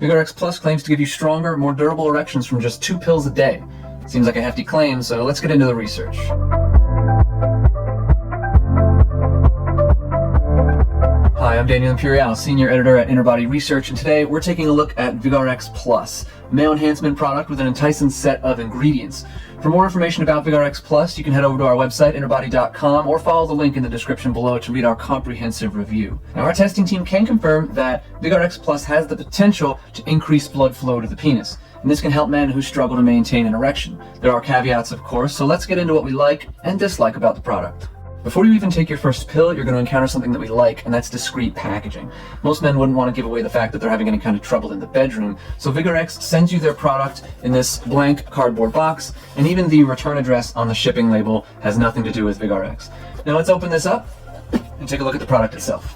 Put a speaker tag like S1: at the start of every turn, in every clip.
S1: vigrx Plus claims to give you stronger, more durable erections from just 2 pills a day. Seems like a hefty claim, so let's get into the research. Hi, I'm Daniel Imperial, Senior Editor at Interbody Research, and today we're taking a look at vigrx Plus, a male enhancement product with an enticing set of ingredients. For more information about vigrx Plus, you can head over to our website, interbody.com, or follow the link in the description below to read our comprehensive review. Now, our testing team can confirm that vigrx Plus has the potential to increase blood flow to the penis, and this can help men who struggle to maintain an erection. There are caveats, of course, so let's get into what we like and dislike about the product. Before you even take your first pill, you're going to encounter something that we like, and that's discreet packaging. Most men wouldn't want to give away the fact that they're having any kind of trouble in the bedroom, so vigrx sends you their product in this blank cardboard box, and even the return address on the shipping label has nothing to do with vigrx. Now let's open this up and take a look at the product itself.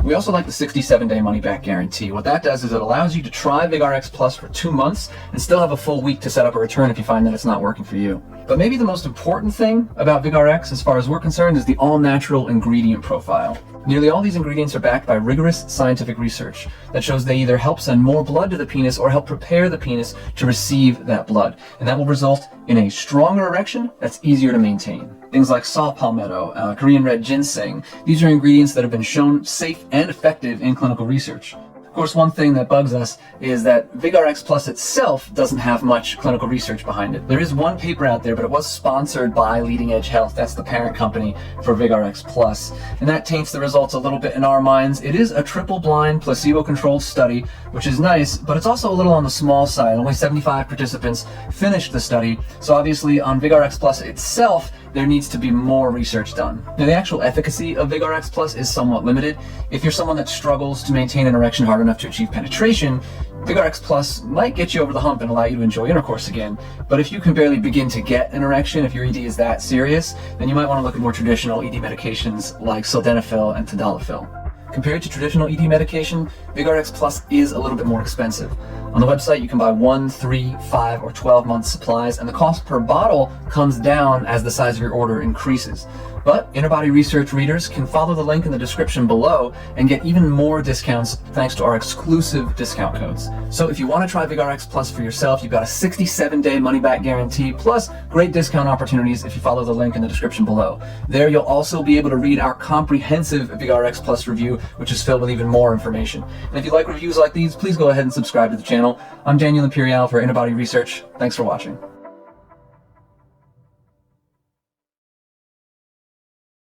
S1: We also like the 67-day money-back guarantee. What that does is it allows you to try vigrx Plus for 2 months and still have a full week to set up a return if you find that it's not working for you. But maybe the most important thing about vigrx, as far as we're concerned, is the all-natural ingredient profile. Nearly all these ingredients are backed by rigorous scientific research that shows they either help send more blood to the penis or help prepare the penis to receive that blood. And that will result in a stronger erection that's easier to maintain. Things like saw palmetto, Korean red ginseng, these are ingredients that have been shown safe and effective in clinical research. Of course, one thing that bugs us is that vigrx Plus itself doesn't have much clinical research behind it. There is one paper out there, but it was sponsored by Leading Edge Health. That's the parent company for vigrx Plus. And that taints the results a little bit in our minds. It is a triple-blind, placebo-controlled study, which is nice, but it's also a little on the small side. Only 75 participants finished the study. So obviously on vigrx Plus itself, there needs to be more research done. Now, the actual efficacy of vigrx Plus is somewhat limited. If you're someone that struggles to maintain an erection hard enough to achieve penetration, vigrx Plus might get you over the hump and allow you to enjoy intercourse again. But if you can barely begin to get an erection, if your ED is that serious, then you might want to look at more traditional ED medications like sildenafil and tadalafil. Compared to traditional ED medication, vigrx Plus is a little bit more expensive. On the website, you can buy 1, 3, 5, or 12 month supplies, and the cost per bottle comes down as the size of your order increases. But Interbody Research readers can follow the link in the description below and get even more discounts thanks to our exclusive discount codes. So if you want to try vigrx Plus for yourself, you've got a 67-day money-back guarantee, plus great discount opportunities if you follow the link in the description below. There you'll also be able to read our comprehensive vigrx Plus review, which is filled with even more information. And if you like reviews like these, please go ahead and subscribe to the channel. I'm Daniel Imperial for Interbody Research. Thanks for watching.